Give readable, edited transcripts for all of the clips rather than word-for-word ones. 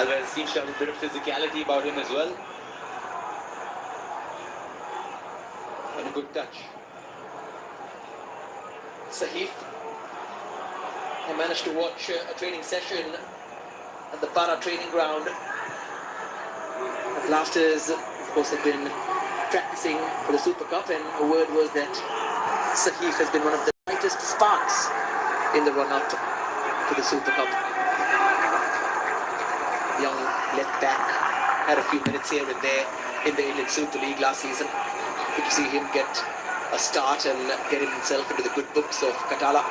Alves seems to have a bit of physicality about him as well. And a good touch. Sahif. I managed to watch a training session at the Para training ground. The Blasters, of course, have been practicing for the Super Cup, and a word was that Sahif has been one of the brightest sparks in the run-up to the Super Cup. Young left back, had a few minutes here and there in the Indian Super League last season. Good to see him get a start and get himself into the good books of Katala.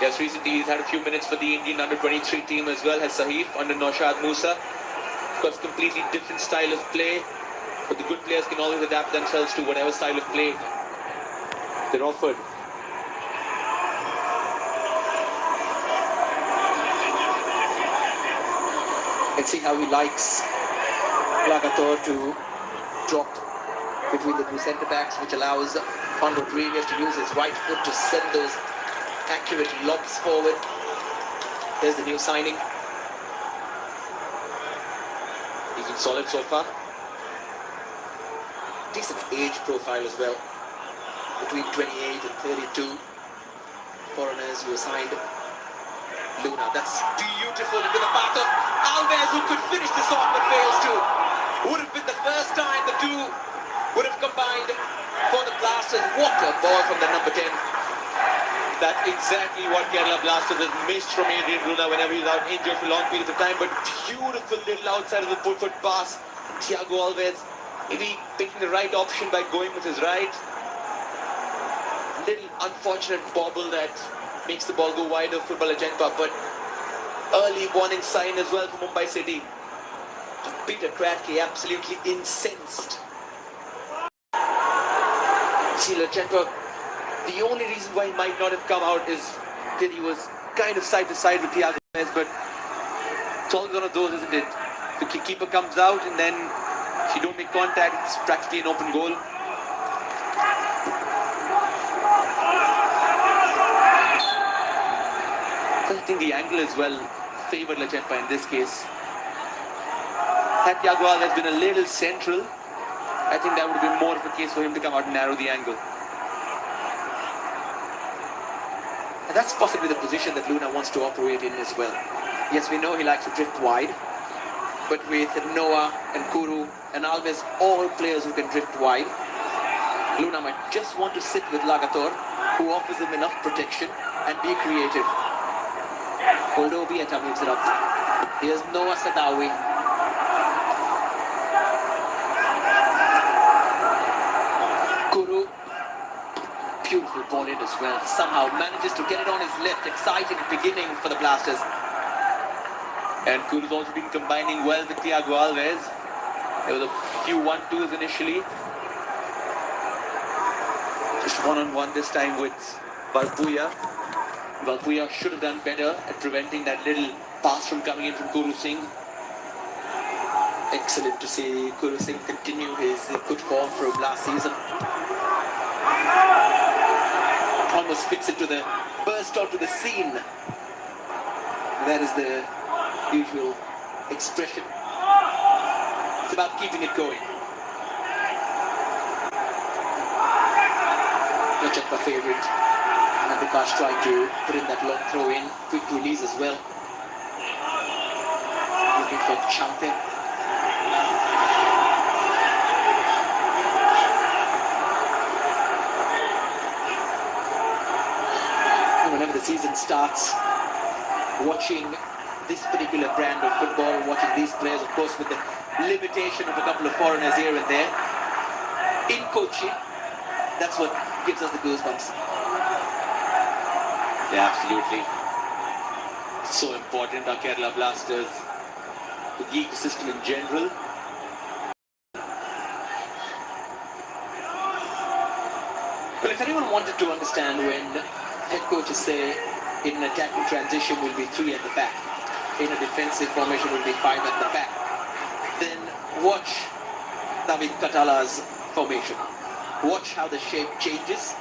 Yes, recently he's had a few minutes for the Indian under-23 team as well, as Sahif under Naushad Musa. Of course, completely different style of play, but the good players can always adapt themselves to whatever style of play they're offered. Let's see how he likes Lagator to drop between the two centre-backs, which allows Juan Rodriguez to use his right foot to send those accurate lobs forward. There's the new signing. He's been solid so far. Decent age profile as well. Between 28 and 32. Foreigners who are signed. Luna, that's beautiful into the path of Alves, who could finish this off but fails to. Would have been the first time the two would have combined for the Blasters. What a ball from the number 10. That's exactly what Kerala Blasters has missed from Adrian Luna whenever he's out injured for long periods of time. But beautiful little outside of the foot pass. Thiago Alves maybe picking the right option by going with his right. Little unfortunate bobble that makes the ball go wide of Football Agenpa, but early warning sign as well for Mumbai City. Peter Kratke absolutely incensed. Sheila Agenpa, the only reason why he might not have come out is that he was kind of side to side with Thiago Alves, but it's always one of those, isn't it? The keeper comes out and then if you don't make contact, it's practically an open goal. I think the angle as well favoured Lachenpa in this case. Had Thiago Alves been a little central, I think that would have been more of a case for him to come out and narrow the angle. And that's possibly the position that Luna wants to operate in as well. Yes, we know he likes to drift wide, but with Noah and Kuru and Alves, all players who can drift wide, Luna might just want to sit with Lagator, who offers him enough protection and be creative. Goldo Bieta moves it up. Here's Noah Sadawi. Kuru. Beautiful ball in as well. Somehow manages to get it on his left. Exciting beginning for the Blasters. And Kuru's also been combining well with Thiago Alves. There was a few 1-2s initially. Just one-on-one this time with Valpuya. Valpuya should have done better at preventing that little pass from coming in from Kuru Singh. Excellent to see Kuru Singh continue his good form from last season. Almost fits into the burst onto the scene. That is the usual expression. It's about keeping it going. Lachenpa favorite. And Vikas tried to put in that long throw in, quick release as well. Looking for Champe. And whenever the season starts, watching this particular brand of football, watching these players, of course, with the limitation of a couple of foreigners here and there, in Kochi, that's what gives us the goosebumps. Yeah, absolutely. So important, our Kerala Blasters, the ecosystem in general. Well, if anyone wanted to understand when head coaches say in an attacking transition will be 3 at the back, in a defensive formation will be 5 at the back, then watch David Katala's formation. Watch how the shape changes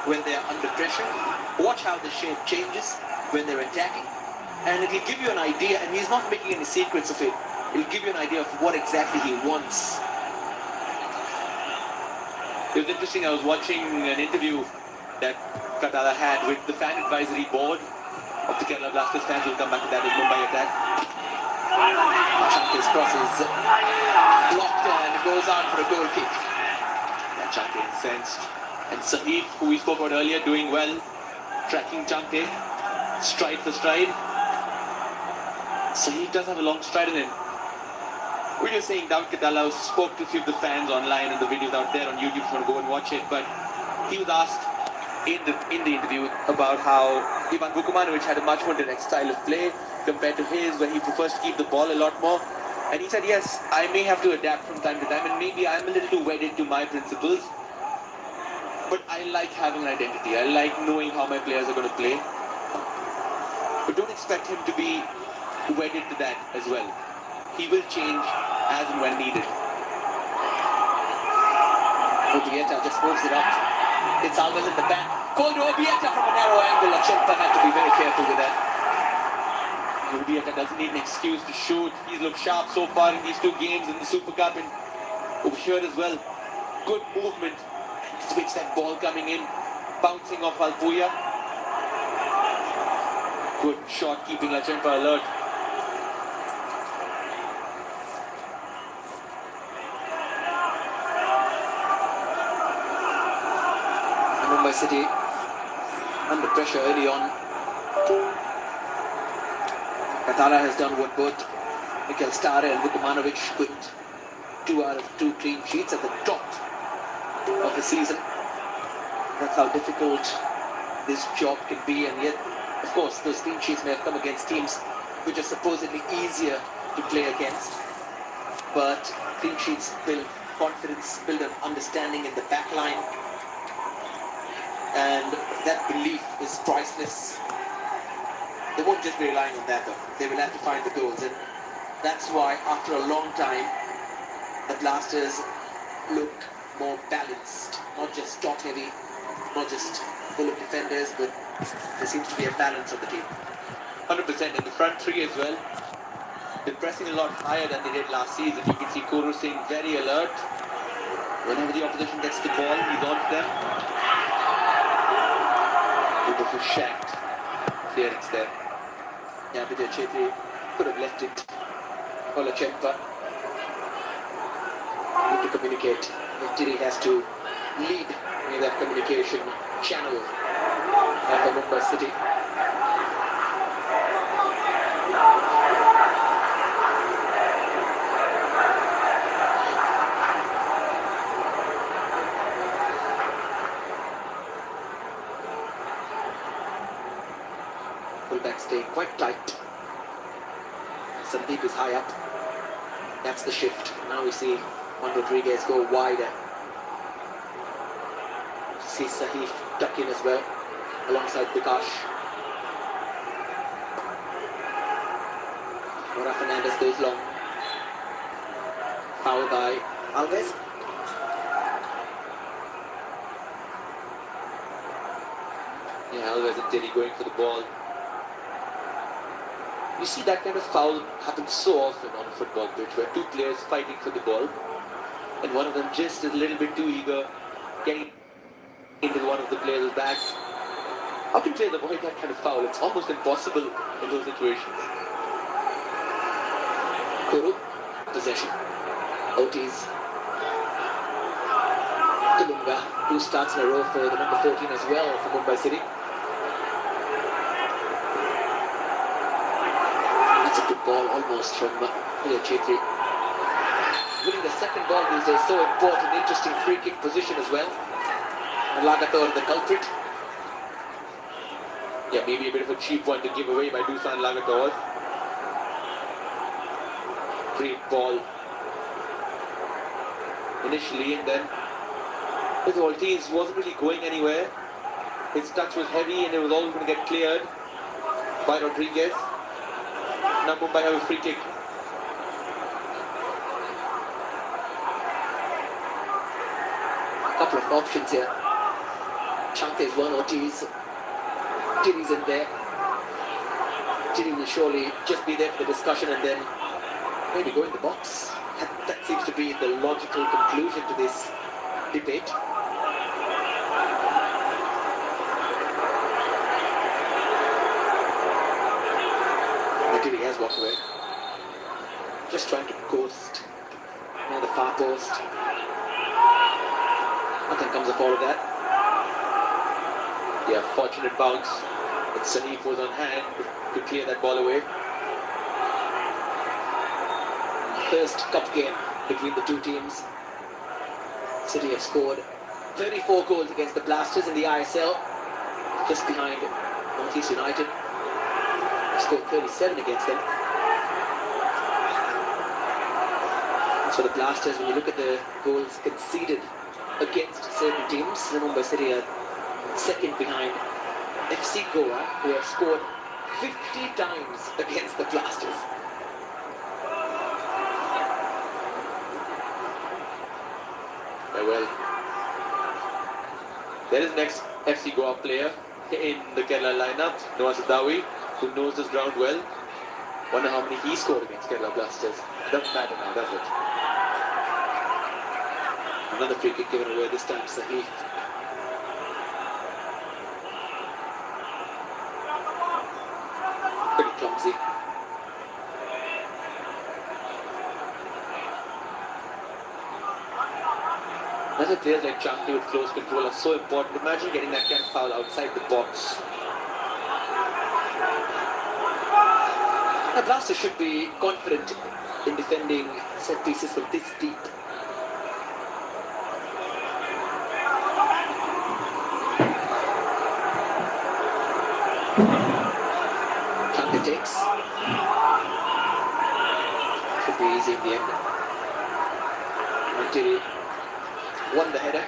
when they are under pressure. Watch how the shape changes when they're attacking. and it'll give you an idea, and he's not making any secrets of it. It'll give you an idea of what exactly he wants. It was interesting, I was watching an interview that Katala had with the fan advisory board of the Kerala Blasters fans. We'll come back to that in Mumbai attack. Chante's cross is blocked and goes out for a goal kick. Yeah, Chante incensed. And Sahib, who we spoke about earlier, doing well, tracking Chante, stride for stride. Sahib does have a long stride in him. We were saying David Katala spoke to a few of the fans online, and the videos out there on YouTube if you want to go and watch it, but he was asked in the interview about how Ivan Vukomanovic had a much more direct style of play compared to his, where he prefers to keep the ball a lot more. And he said, yes, I may have to adapt from time to time, and maybe I'm a little too wedded to my principles, but I like having an identity. I like knowing how my players are going to play. But don't expect him to be wedded to that as well. He will change as and when needed. Obieta just moves it up. It's Alves in the back. Called to Obieta from a narrow angle. Achempa had to be very careful with that. Obieta doesn't need an excuse to shoot. He's looked sharp so far in these two games in the Super Cup and over here as well. Good movement. Switch that ball coming in. Bouncing off Alpuya. Good shot keeping Achempa alert. Mumbai City under pressure early on. Katala has done what both Mikel Stare and Vukomanovic couldn't. 2 out of 2 clean sheets at the top of the season. That's how difficult this job can be, and yet, of course, those clean sheets may have come against teams which are supposedly easier to play against. But clean sheets build confidence, build an understanding in the back line. And that belief is priceless. They won't just be relying on that though. They will have to find the goals. And that's why after a long time, the Blasters look more balanced. Not just top heavy, not just full of defenders, but there seems to be a balance of the team. 100% in the front three as well. They're pressing a lot higher than they did last season. You can see Kuru staying very alert. Whenever the opposition gets the ball, he's on to them. Beautiful shanked clearance there. Yeah, Vijay Chetri could have left it. Ola Chempa need to communicate. Tiri has to lead in that communication channel for Mumbai City. Fullback staying quite tight. Sandeep is high up. That's the shift. Now we see Juan Rodriguez go wider. See Sahif tuck in as well, alongside Bikash. Nora Fernandez goes long. Foul by Alves. Yeah, Alves and Teddy going for the ball. You see that kind of foul happen so often on a football pitch, where two players fighting for the ball, and one of them just is a little bit too eager, getting into one of the players' back. How can players avoid that kind of foul? It's almost impossible in those situations. Kuru, possession. Otis. Tulunga, 2 starts in a row for the number 14 as well for Mumbai City. That's a good ball almost from Vijay Chetri. Winning the second ball these days so important, interesting free kick position as well. And Lagator the culprit. Yeah, maybe a bit of a cheap one to give away by Dusan Lagator. Great ball initially, and then his Ortiz wasn't really going anywhere. His touch was heavy and it was all going to get cleared by Rodriguez. Now Mumbai have a free kick. A couple of options here. Chante is one, Ortiz. Tiri's in there. Chile will surely just be there for the discussion and then maybe go in the box. That seems to be the logical conclusion to this debate. Chile has walked away. Just trying to ghost near the far post. Nothing comes of all of that. Yeah, fortunate bounce. But Sanif was on hand to clear that ball away. First cup game between the two teams. City have scored 34 goals against the Blasters in the ISL, just behind Northeast United. They've scored 37 against them. And so the Blasters, when you look at the goals conceded against certain teams, Mumbai City are second behind FC Goa, who have scored 50 times against the Blasters. Well, there is next FC Goa player in the Kerala lineup, Noah Sadawi, who knows this ground well. Wonder how many he scored against Kerala Blasters. Doesn't matter now, does it? Another free kick given away, this time Sahif. Pretty clumsy. That's why players like Chanki with close control are so important. Imagine getting that kind of foul outside the box. The Blasters should be confident in defending set pieces from this deep. Chanki takes. Should be easy in the end. Mantiri won the header.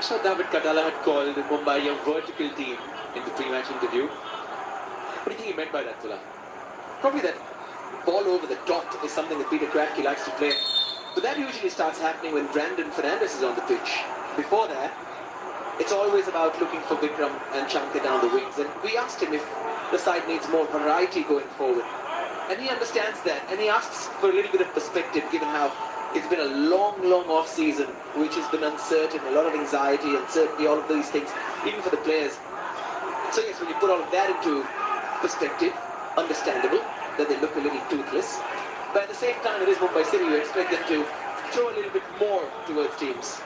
So David Katala had called Mumbai a vertical team in the pre-match interview. What do you think he meant by that, Tula? Probably that ball over the top is something that Peter Kratky likes to play. But that usually starts happening when Brandon Fernandes is on the pitch. Before that, it's always about looking for Vikram and Chanka down the wings. And we asked him if the side needs more variety going forward. And he understands that. And he asks for a little bit of perspective, given how it's been a long, long off-season, which has been uncertain, a lot of anxiety, uncertainty, all of these things, even for the players. So yes, when you put all of that into perspective, understandable that they look a little toothless. But at the same time, it is Mumbai City. You expect them to throw a little bit more towards teams.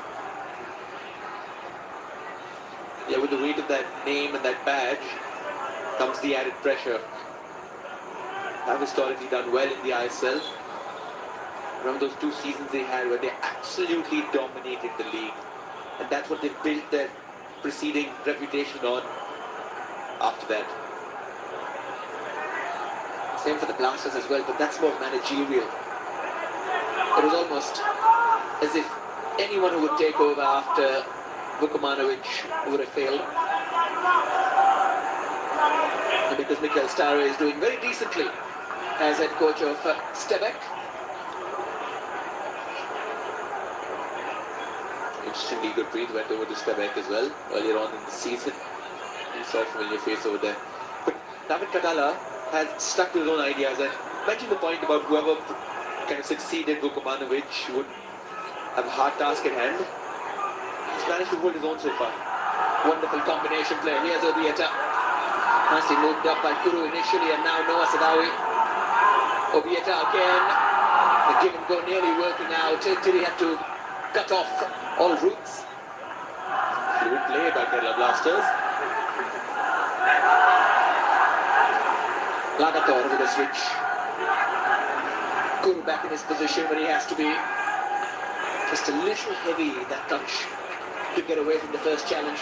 Yeah, with the weight of that name and that badge comes the added pressure. Have historically done well in the ISL. Remember those 2 seasons they had where they absolutely dominated the league. And that's what they built their preceding reputation on after that. Same for the Blasters as well, but that's more managerial. It was almost as if anyone who would take over after Vukomanovic would have failed. And because Mikael Stare is doing very decently as head coach of Stabæk. Interestingly, Gurpreet went over to Stabæk as well earlier on in the season. You saw a familiar face over there. But David Katala has stuck to his own ideas and mentioned the point about whoever kind of succeeded Vukomanovic would have a hard task at hand. He's managed to hold his own so far. Wonderful combination play. Here's Obieta. Nicely moved up by Kuru initially and now Noah Sadawi. Obieta again. The give and go nearly working out till he had to cut off all routes. Fluid play by Kerala Blasters. Lagator with a switch. Kuru back in his position when he has to be. Just a little heavy, that touch, to get away from the first challenge.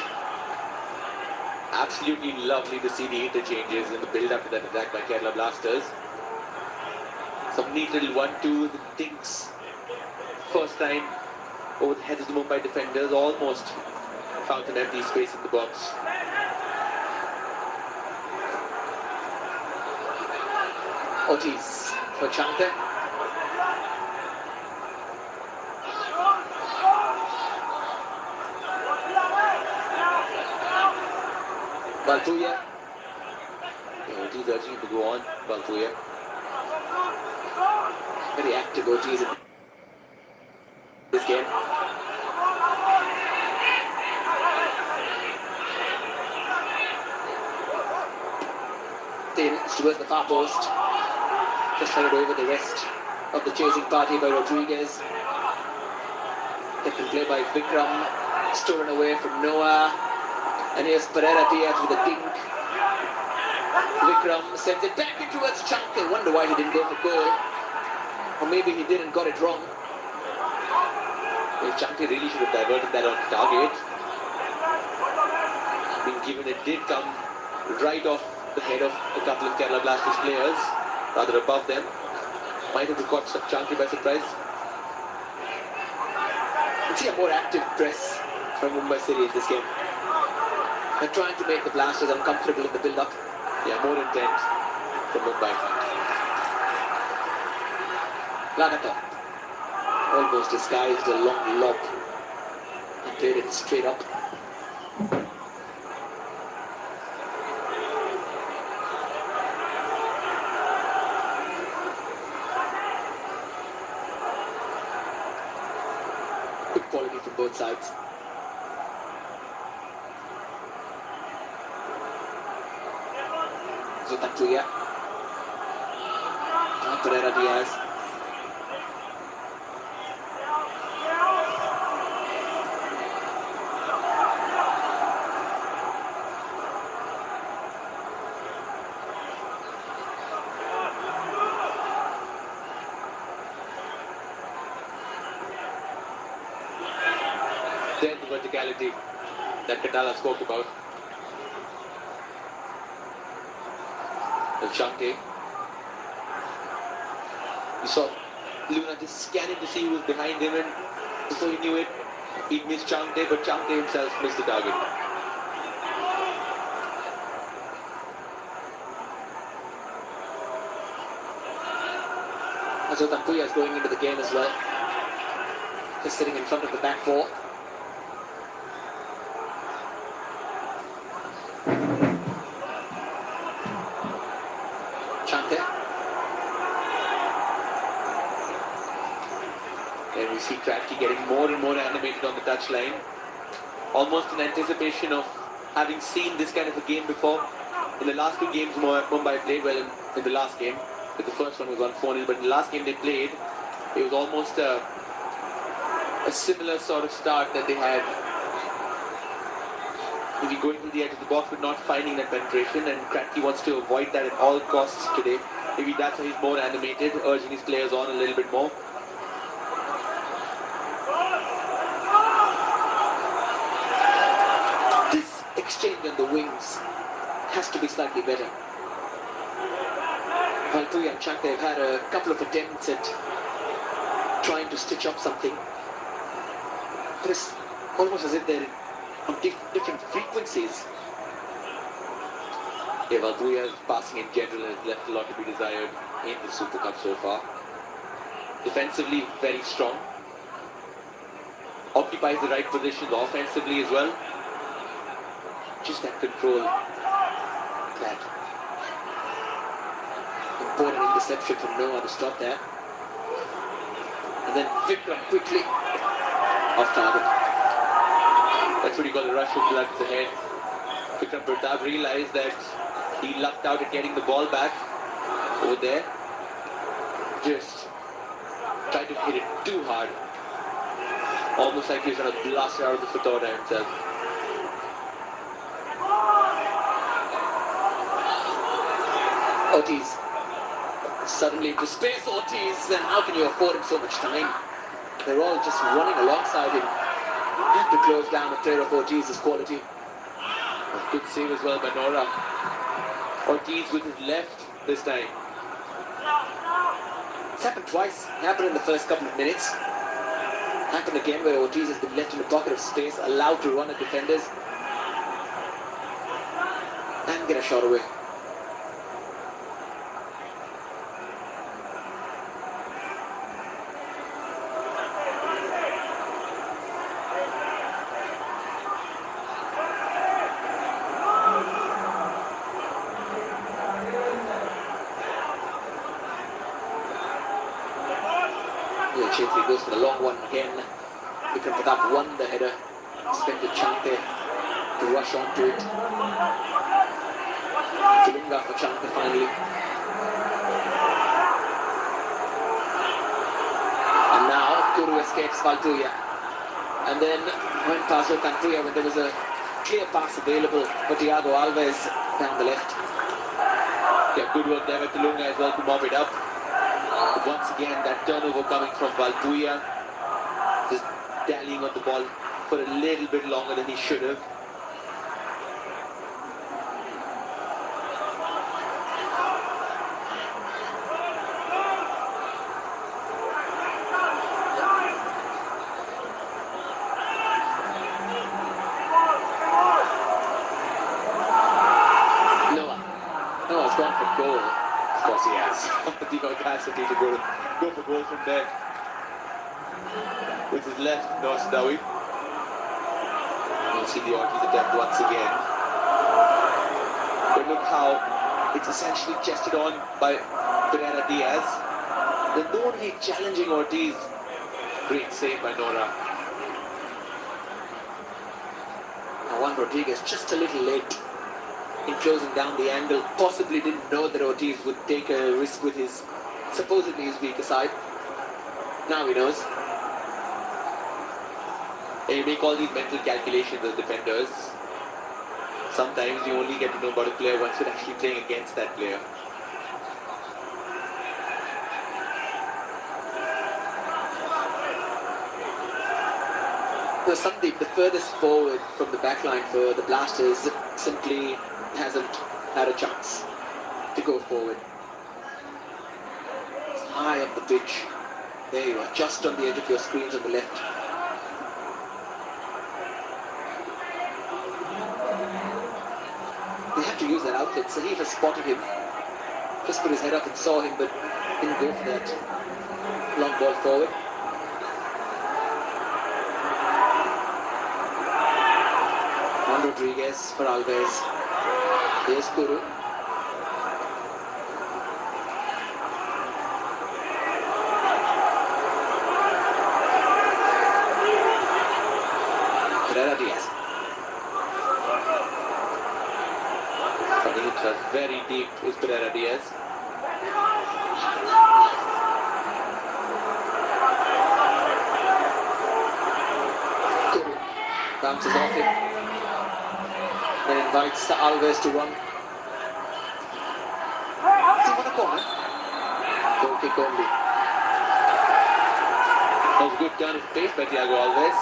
Absolutely lovely to see the interchanges in the build-up to that attack by Kerala Blasters. Some neat little 1-2 things. First time over the heads of the Mumbai defenders, almost found an empty space in the box. Ortiz for Chanka. Valtuya. Ortiz urging him to go on. Balfuya. Very active Ortiz in this game. Then it's towards the far post. Just held over the rest of the chasing party by Rodriguez. Taken play by Vikram. Stolen away from Noah. And here's Pereira Diaz with a dink. Vikram sends it back in towards Chankar. Wonder why he didn't go for goal. Or maybe he did and got it wrong. Well, Chankar really should have diverted that on target. Being given it did come right off the head of a couple of Kerala Blasters players, rather above them. Might have caught Chankar by surprise. You see a more active press from Mumbai City in this game. They're trying to make the Blasters uncomfortable in the build-up. Yeah, more intent from Mumbai. Lagata almost disguised a long lob and played it straight up. Good quality from both sides. Zotatuya. Pereira Diaz. Then the verticality that Katala spoke about. Chankar. You saw Luna just scanning to see who was behind him, and before he knew it, he'd missed Chankar, but Chankar himself missed the target. Azotatuya is going into the game as well. Just sitting in front of the back four. Chankar. And we see Kratky getting more and more animated on the touchline. Almost in anticipation of having seen this kind of a game before. In the last two games, Mumbai played well in the last game. But the first one was on 4-0, but in the last game they played, it was almost a similar sort of start that they had. Maybe going to the edge of the box but not finding that penetration, and Kratky wants to avoid that at all costs today. Maybe that's why he's more animated, urging his players on a little bit more. This exchange on the wings has to be slightly better. Balfuya and Chankar have had a couple of attempts at trying to stitch up something. But it's almost as if they're on different frequencies. Yeah, Balfuya's passing in general has left a lot to be desired in the Super Cup so far. Defensively, very strong. Occupies the right positions offensively as well. Just that control. That important interception from Noah to stop that. And then Vikram quickly off target. That's what you call a rush of blood to the head. Vikram Pratap realized that he lucked out at getting the ball back over there. Just tried to hit it too hard. Almost like he was going to blast it out of the foot order himself. Ortiz. Suddenly into space, Ortiz. And how can you afford him so much time? They're all just running alongside him. You have to close down a player of Ortiz's quality. Good save as well by Nora. Ortiz with his left this time. It's happened twice. It happened in the first couple of minutes. Happened again where Ortiz has been left in a pocket of space, allowed to run at defenders and get a shot away. Yeah, Chetri goes for the long one again. Vikram Pratap won the header. Expected Chante to rush onto it. Tulunga for Chante finally. And now Kuru escapes Valtuya. And then went past Kantuya when there was a clear pass available for Thiago Alves down the left. Yeah, good work there with Tulunga as well to mop it up. But once again, that turnover coming from Valtuya, just dallying on the ball for a little bit longer than he should have. Noah's gone for goal. Of course he has. The audacity to go for goal from there. With his left, Noah Sidawi. We'll see the Ortiz attempt once again. But look how it's essentially chested on by Pereira Diaz. There's no one really challenging Ortiz. Great save by Nora. Now Juan Rodriguez just a little late in closing down the angle. Possibly didn't know that Ortiz would take a risk with his supposedly his weaker side. Now he knows. And you make all these mental calculations as defenders. Sometimes you only get to know about a player once you're actually playing against that player. So Sandeep, the furthest forward from the back line for the Blasters, simply hasn't had a chance to go forward. It's high up the pitch. There you are, just on the edge of your screens on the left. They have to use that outlet. Sahif has spotted him. Just put his head up and saw him, but didn't go for that long ball forward. Juan Rodriguez for Alves. Here's Kuru. Pereira Diaz. Running it very deep is Pereira Diaz. Kuru bounces off him and invites Alves to run. Does he want a corner? Goal kick only. That was a good turn of pace by Thiago Alves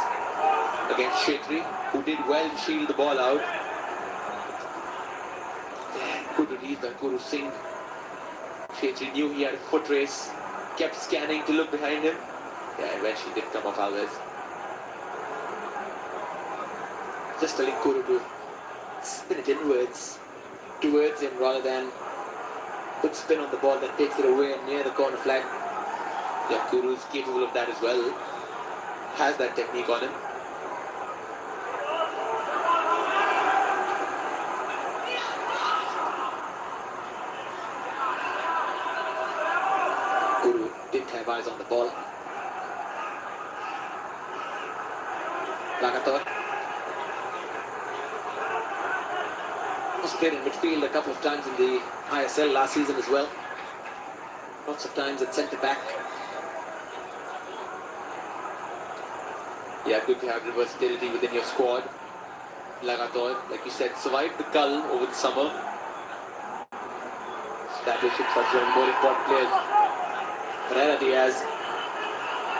against Chetri, who did well to shield the ball out. Good release by Guru Singh. Chetri knew he had a foot race, kept scanning to look behind him. Yeah, eventually did come off Alves. Just telling Kuru to spin it inwards, towards him, rather than put spin on the ball that takes it away and near the corner flag. Yeah, Kuru is capable of that as well. Has that technique on him. Kuru didn't have eyes on the ball. Lagator was played in midfield a couple of times in the ISL last season as well. Lots of times at centre back. Yeah, good to have the versatility within your squad. Lagator, like you said, survived the cull over the summer. Established himself as one of the more important players. Pereira Diaz.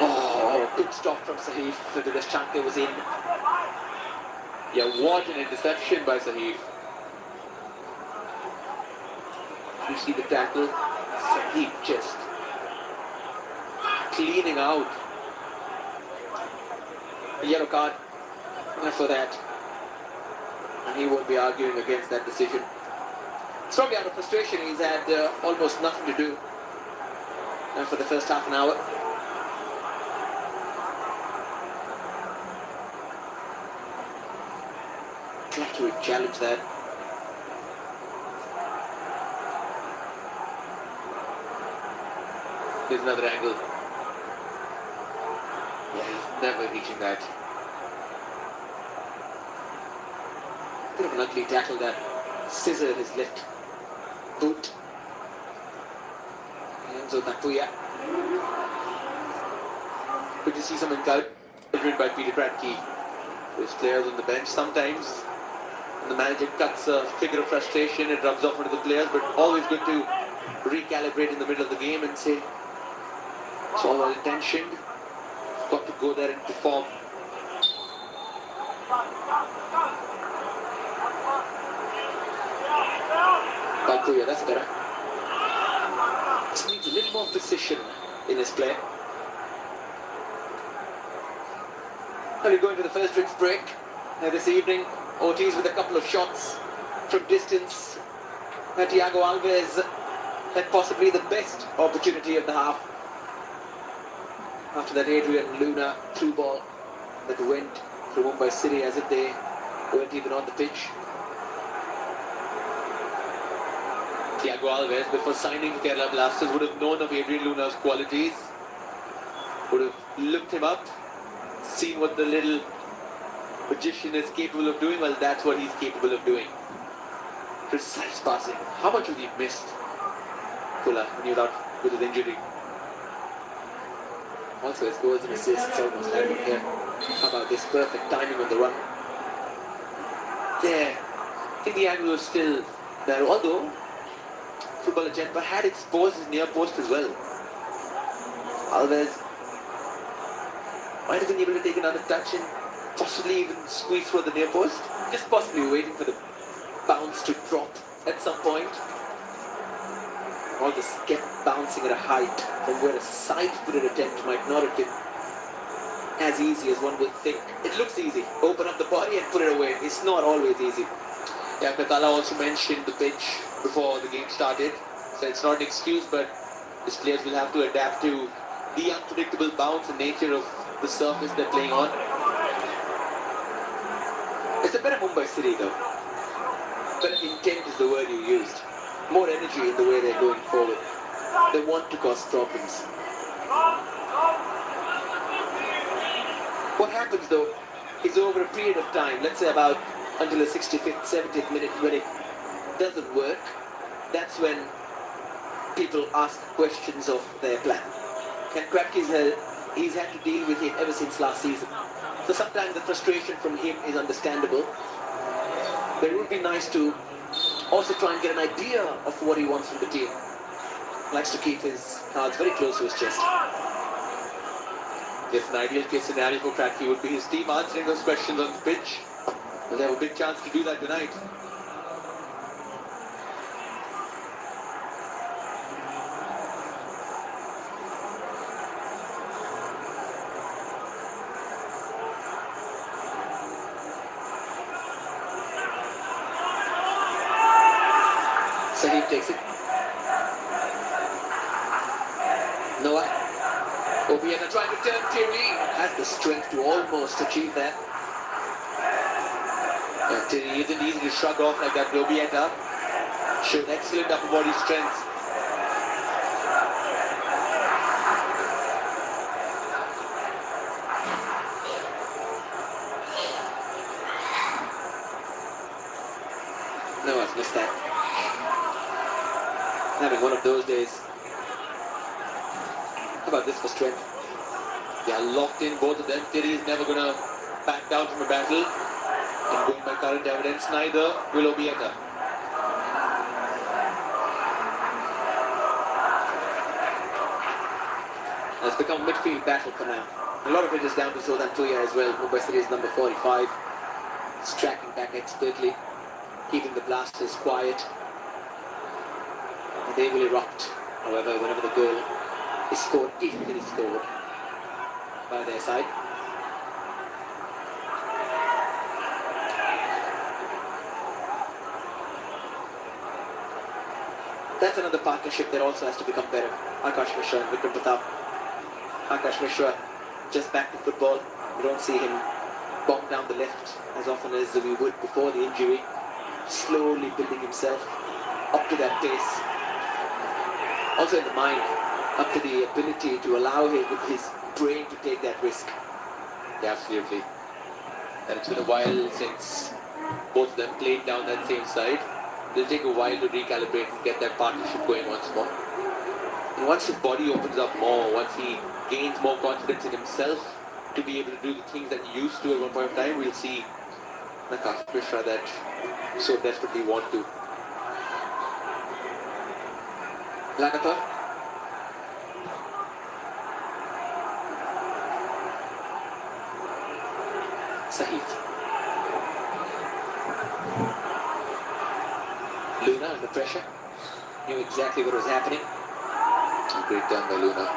Oh, good stop from Sahif. Because Chante was in. Yeah, what an interception by Sahif. You see the tackle, Sahif just cleaning out. A yellow card. And for that. And he won't be arguing against that decision. It's probably out of frustration. He's had almost nothing to do. And for the first half an hour. Glad to challenge that. Here's another angle. Yeah, he's never reaching that. Bit of an ugly tackle there. Scissor his left boot. Enzo Tapuya. Good to see some encouragement by Peter Kratky to his players on the bench. Sometimes when the manager cuts a figure of frustration, it rubs off onto the players, but always good to recalibrate in the middle of the game and say, it's all well intentioned, got to go there and perform. Tapuya, that's better. Just needs a little more precision in his play. Now we're going to the first drinks break this evening. Ortiz with a couple of shots from distance. Thiago Alves had possibly the best opportunity of the half. After that Adrian Luna through ball that went through Mumbai City as if they weren't even on the pitch. Thiago Alves, before signing Kerala Blasters, would have known of Adrian Luna's qualities, would have looked him up, seen what the little magician is capable of doing. Well, that's what he's capable of doing. Precise passing. How much have he missed, Kula, when you're out with his injury? Also his goals and assists almost had one here. How about this perfect timing on the run? There. I think the angle was still there, although footballer Jetpa had exposed his near post as well. Alves might have been able to take another touch and possibly even squeeze through the near post. Just possibly waiting for the bounce to drop at some point. Or just kept bouncing at a height from where a side-footed attempt might not have been as easy as one would think. It looks easy. Open up the body and put it away. It's not always easy. Yeah, Katala also mentioned the pitch before the game started. So it's not an excuse, but his players will have to adapt to the unpredictable bounce and nature of the surface they're playing on. It's a better Mumbai City though. Better intent is the word you used. More energy in the way they're going forward. They want to cause problems. What happens though is over a period of time, let's say about until the 65th, 70th minute, when it doesn't work, that's when people ask questions of their plan. And Kratky's he's had to deal with it ever since last season. So sometimes the frustration from him is understandable. But it would be nice to also try and get an idea of what he wants from the team. Likes to keep his cards very close to his chest. Yes, an ideal case scenario for Kratky would be his team answering those questions on the pitch. Well, they have a big chance to do that tonight. Sahib takes it. Noah. Obieta trying to turn Thierry. Has the strength to almost achieve that. Thierry isn't easy to shrug off like that. Obieta showed excellent upper body strength. Noah's missed that. Having one of those days. How about this for strength? They are locked in, both of them. Thierry is never going to back down from a battle. And going by current evidence, neither will Obieta. It's become a midfield battle for now. A lot of it is down to Zoltan Tuya as well. Mumbai City is number 45. He's tracking back expertly, keeping the blasters quiet. And they will erupt, however, whenever the goal is scored, if it is scored by their side. That's another partnership that also has to become better. Akash Mishra and Vikram Pratap. Akash Mishra just back to football. We don't see him bomb down the left as often as we would before the injury. Slowly building himself up to that pace. Also in the mind, up to the ability to allow his brain to take that risk. Yeah, absolutely. And it's been a while since both of them played down that same side. It'll take a while to recalibrate and get that partnership going once more. And once his body opens up more, once he gains more confidence in himself to be able to do the things that he used to at one point in time, we'll see Nakash Mishra that so desperately want to. Lagatar. Sahith. Luna under pressure. Knew exactly what was happening. Great done by Luna.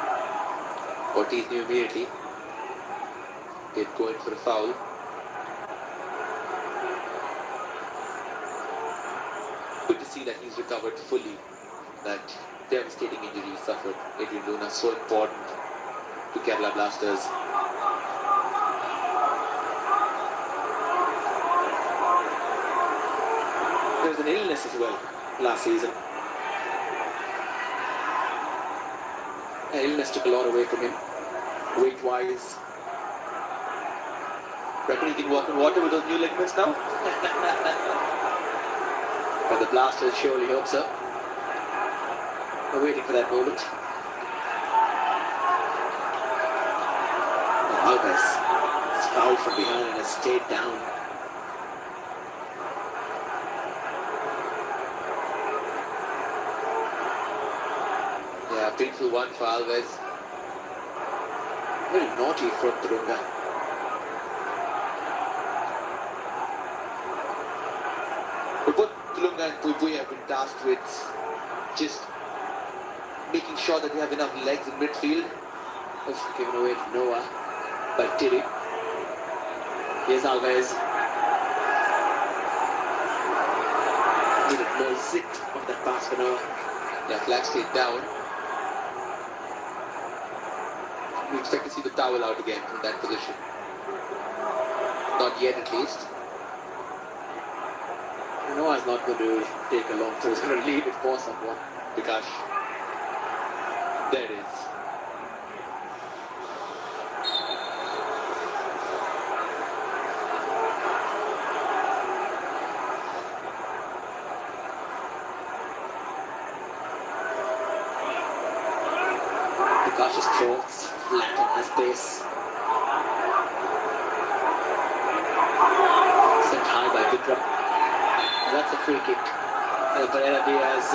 Ortiz knew immediately. Did go in for a foul. Good to see that he's recovered fully. That devastating injury he suffered. Adrian Luna, so important to Kerala Blasters. There was an illness as well last season. An illness took a lot away from him, weight-wise. Reckon he can walk on water with those new ligaments now? But the Blasters surely hope so. We're waiting for that moment. Alves is fouled from behind and has stayed down. Yeah, painful one for Alves. Very naughty from Turunga. But both Tulunga and Pulpui have been tasked with just making sure that they have enough legs in midfield. Was given away to Noah by Tiri. Here's Alves. Needed more zip of that pass for Noah. Yeah, flag stayed down. We expect to see the towel out again from that position. Not yet, at least. Noah's not going to take a long throw. He's going to leave it for someone. Vikash. There it is. Vikash's throats flat on his base. Sent high by Vikram. That's a free kick. And Pereira Diaz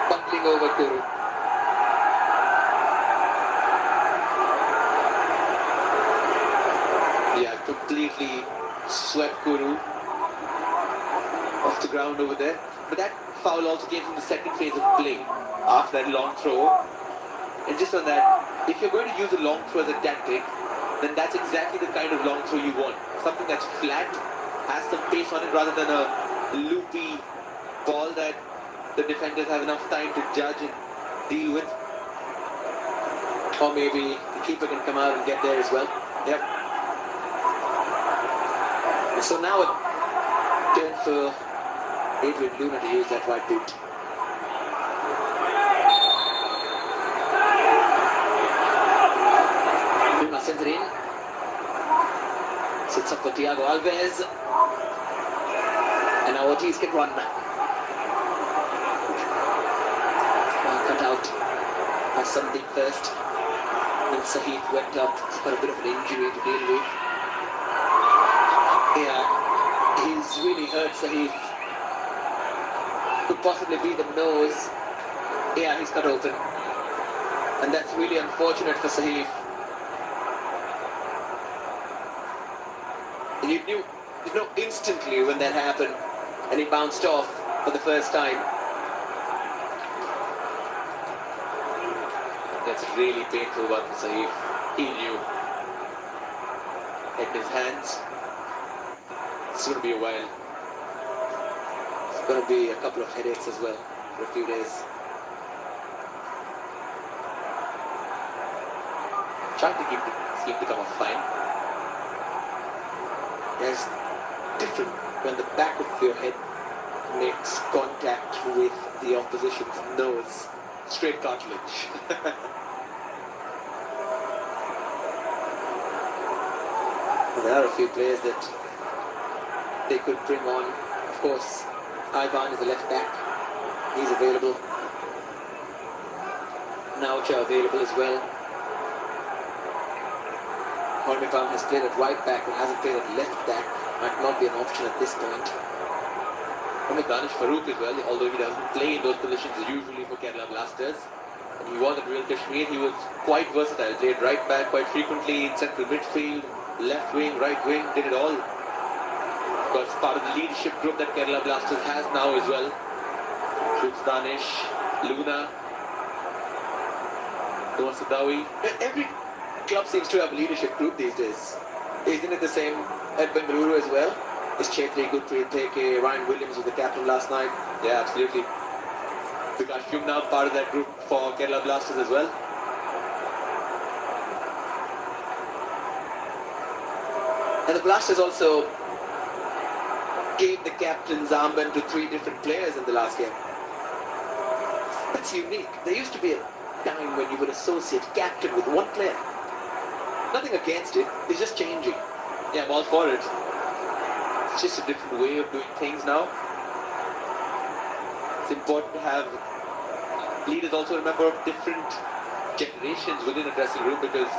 bundling over Kuru. Yeah, completely swept Kuru off the ground over there. But that foul also came from the second phase of play after that long throw. And just on that, if you're going to use a long throw as a tactic, then that's exactly the kind of long throw you want. Something that's flat, has some pace on it rather than a loopy ball that the defenders have enough time to judge and deal with. Or maybe the keeper can come out and get there as well. Yep. And so now a turn for Adrian Luna to use that right boot. Luna sends it in. Sits up for Thiago Alves. And now Ortiz can run. Cut out by something first. And Sahith went up. He's got a bit of an injury to deal with. Yeah, he's really hurt Sahith. Could possibly be the nose. Yeah, he's cut open. And that's really unfortunate for Sahith. You know instantly when that happened and he bounced off for the first time. That's a really painful one for Sahith. He knew. At his hands. It's going to be a while. It's going to be a couple of headaches as well for a few days. Trying to keep the come off fine. It's different when the back of your head makes contact with the opposition's nose. straight cartilage. There are a few players that they could bring on. Of course, Ivan is the left back. He's available. Naucha available as well. Hormipam has played at right back but hasn't played at left back. Might not be an option at this point. And with Danish Farooq as well, although he doesn't play in those positions usually for Kerala Blasters. And he was at Real Kashmir, he was quite versatile. Played right back quite frequently, in central midfield, left wing, right wing, did it all. Of course, part of the leadership group that Kerala Blasters has now as well. Shoots Danish, Luna, Noah Sadawi. Every club seems to have a leadership group these days. Isn't it the same at Bengaluru as well? Is Chetri, Gurpreet, Teke, Ryan Williams was the captain last night? Yeah, absolutely. Vikash Jumna part of that group for Kerala Blasters as well. And the Blasters also gave the captain's armband to 3 different players in the last game. That's unique. There used to be a time when you would associate captain with one player. Nothing against it, it's just changing. Yeah, I'm all for it. It's just a different way of doing things now. It's important to have leaders also remember of different generations within a dressing room, because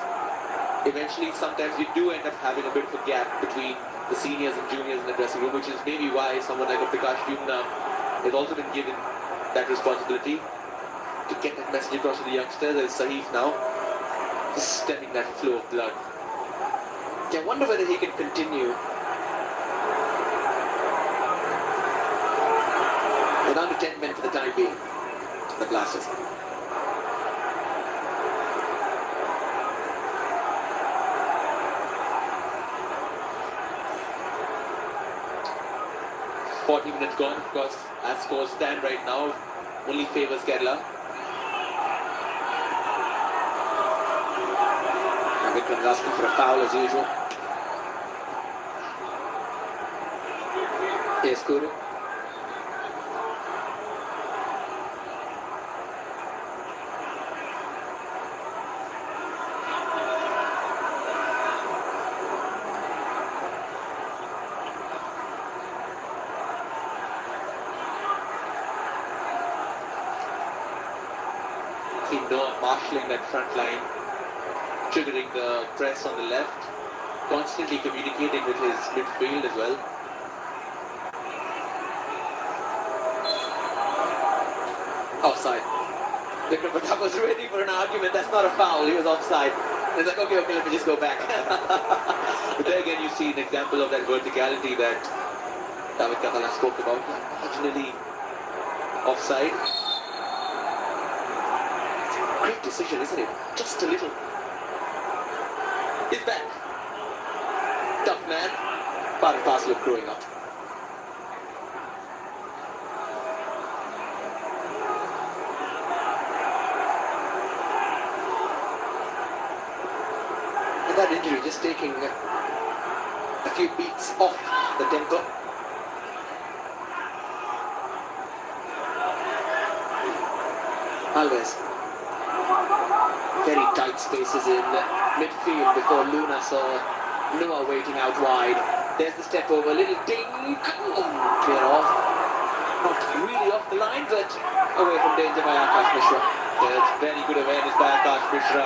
eventually sometimes you do end up having a bit of a gap between the seniors and juniors in the dressing room, which is maybe why someone like a Prakash Yumna has also been given that responsibility to get that message across to the youngsters. There's Sahif now, just stemming that flow of blood. I wonder whether he can continue. We're down to 10 men for the time being, the Blasters. Minutes gone, of course, as scores stand right now, only favours Kerala. And Vikram asking for a foul as usual. Here's Kuru. Noah marshalling that front line, triggering the press on the left, constantly communicating with his midfield as well. Offside. Vikram Pratap was ready for an argument. That's not a foul. He was offside. He's like, okay, let me just go back. But there again, you see an example of that verticality that David Katala spoke about. Marginally offside. Great decision, isn't it? Just a little. He's back. Tough man. Part and parcel of growing up. And that injury just taking a few beats off the tempo. Alves. Very tight spaces in midfield before Luna saw Noah waiting out wide. There's the step over, little ding, clear off. Not really off the line, but away from danger by Akash Mishra. There's very good awareness by Akash Mishra.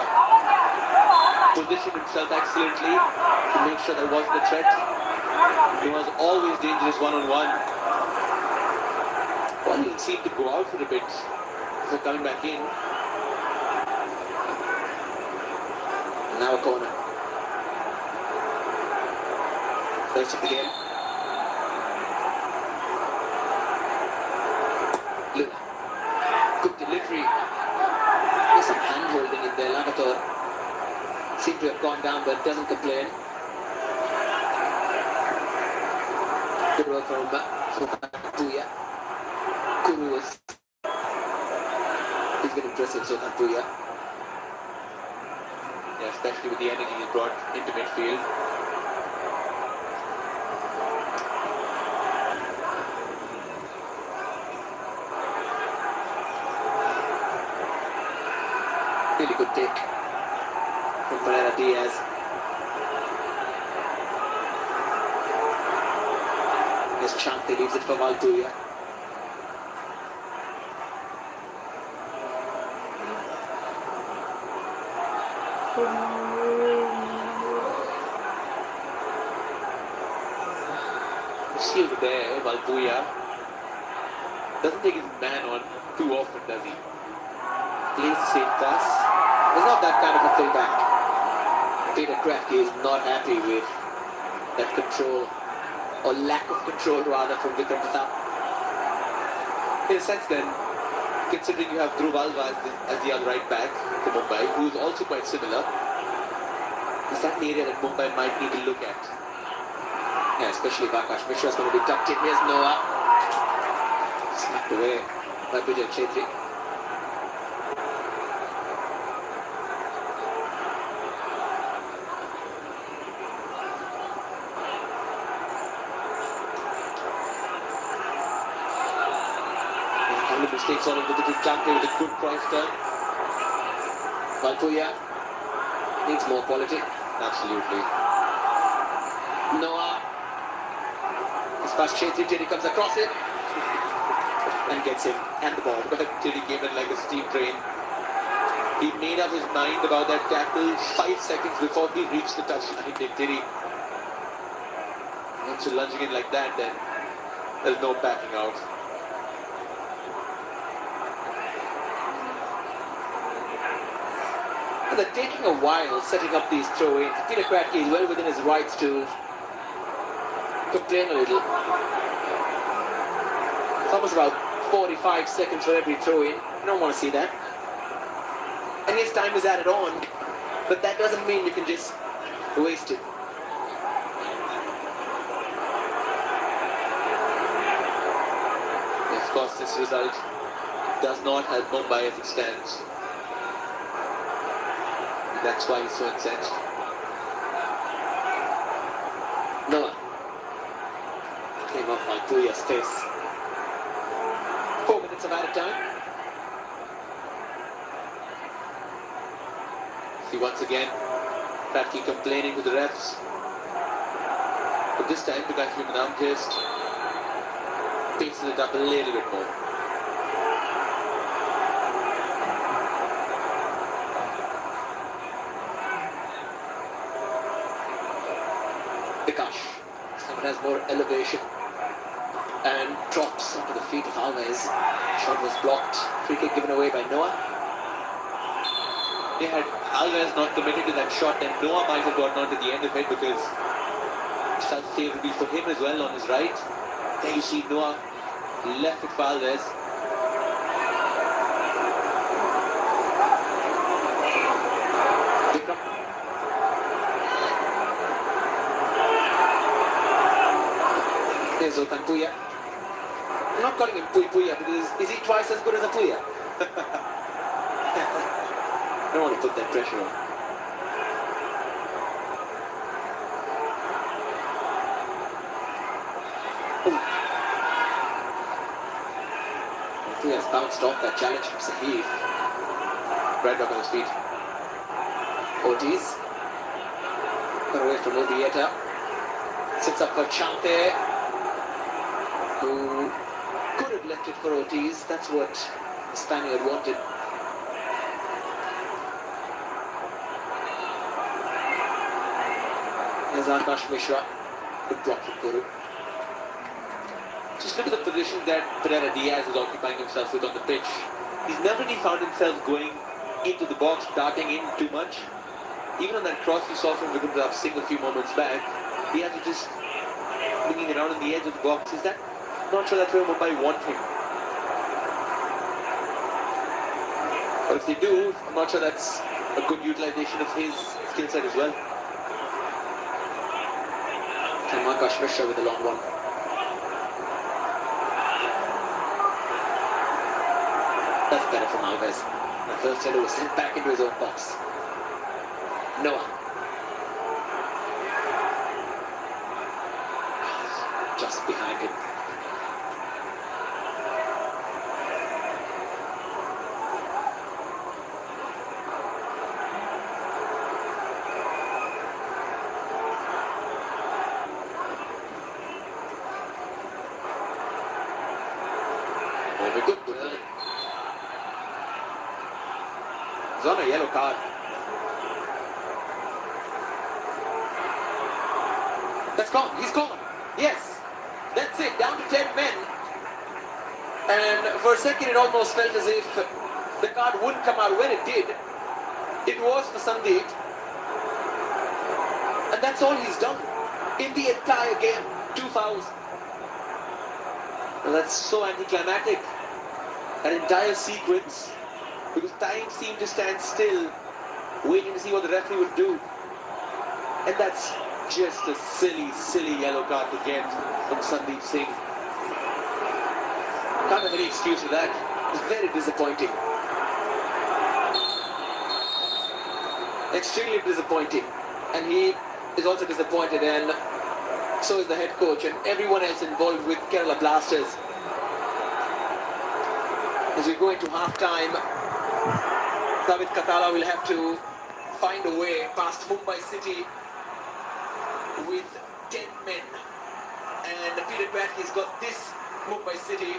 Positioned himself excellently to make sure there wasn't a threat. He was always dangerous one-on-one. Well, he seemed to go out for a bit before coming back in. Now a corner. First of the game. Luna. Good delivery. There's some hand holding in there. Lamator seemed to have gone down but doesn't complain. Good work from Puya. Kuru was. He's been impressive, Sultan Puya. Yeah, especially with the energy he brought into midfield. Really good take from Pereira Diaz. There's Chante, leaves it for Valbuena. You see over there, Valbuena doesn't take his man on too often, does he? Plays the safe pass. It's not that kind of a fullback. Peter Kratky is not happy with that control, or lack of control rather, from Vikram Pratap. In a sense then, considering you have Dhruv Alva as the other right back for Mumbai, who is also quite similar, is that an area that Mumbai might need to look at? Yeah, especially if Akash Mishra is going to be tucked in. Here's Noah. Smacked away by Vijay Chetri. Only mistakes on him with the Chante with a good cross turn. Valbuena needs more quality. Absolutely. Noah. It's past Chetri. Chetri comes across it and gets him and the ball. Till he came in like a steam train. He made up his mind about that tackle 5 seconds before he reached the touchline. Did he? Once you're lunging in like that, then there's no backing out. And they're taking a while setting up these throw-ins. Peter Kratky is well within his rights to complain a little. It's almost about 45 seconds for every throw-in. You don't want to see that. And yes, time is added on, but that doesn't mean you can just waste it. Of course, this result does not help Mumbai as it stands. That's why he's so incensed. Noah came off Valbuena's face. 4 minutes of added time. See, once again, Kratky complaining to the refs. But this time, Prakash Vimanam just paces it up a little bit more. Vikash. Someone has more elevation and drops onto the feet of Alves. Shot was blocked. Free kick given away by Noah. They had Alves not committed to that shot, and Noah might have gotten onto the end of it because it felt favourably for him as well on his right. There you see Noah left it for Alves. Vikram. There's Zoltan Puya. I'm not calling him Puya because is he twice as good as a Puya? I don't want to put that pressure on. Puya has bounced off that challenge from Sahif. Right back on his feet. Ortiz. Got away from Obieta. Sits up for Chante, who could have left it for Ortiz. That's what the Spaniard wanted. There's Akash Mishra. Good block from Kuru. Just look at the position that Pereira Diaz is occupying himself with on the pitch. He's never really found himself going into the box, darting in too much. Even on that cross you saw from Vikram Pratap Singh a few moments back, Diaz was just looking around on the edge of the box. Is that? Not sure that's where Mumbai want him. But if they do, I'm not sure that's a good utilization of his skill set as well. And Akash Mishra with a long one. That's better from Alves. The first header was sent back into his own box. Noah. Just behind him. He's on a yellow card. That's gone. He's gone. Yes. That's it. Down to 10 men. And for a second it almost felt as if the card wouldn't come out. When it did, it was for Sandeep. And that's all he's done in the entire game. 2 fouls. Well, that's so anticlimactic. That entire sequence, because time seemed to stand still, waiting to see what the referee would do. And that's just a silly, silly yellow card to get from Sandeep Singh. Can't have any excuse for that. It's very disappointing. Extremely disappointing. And he is also disappointed, and so is the head coach and everyone else involved with Kerala Blasters. As we go into half-time, David Katala will have to find a way past Mumbai City with 10 men. And Peter Bradley's got this Mumbai City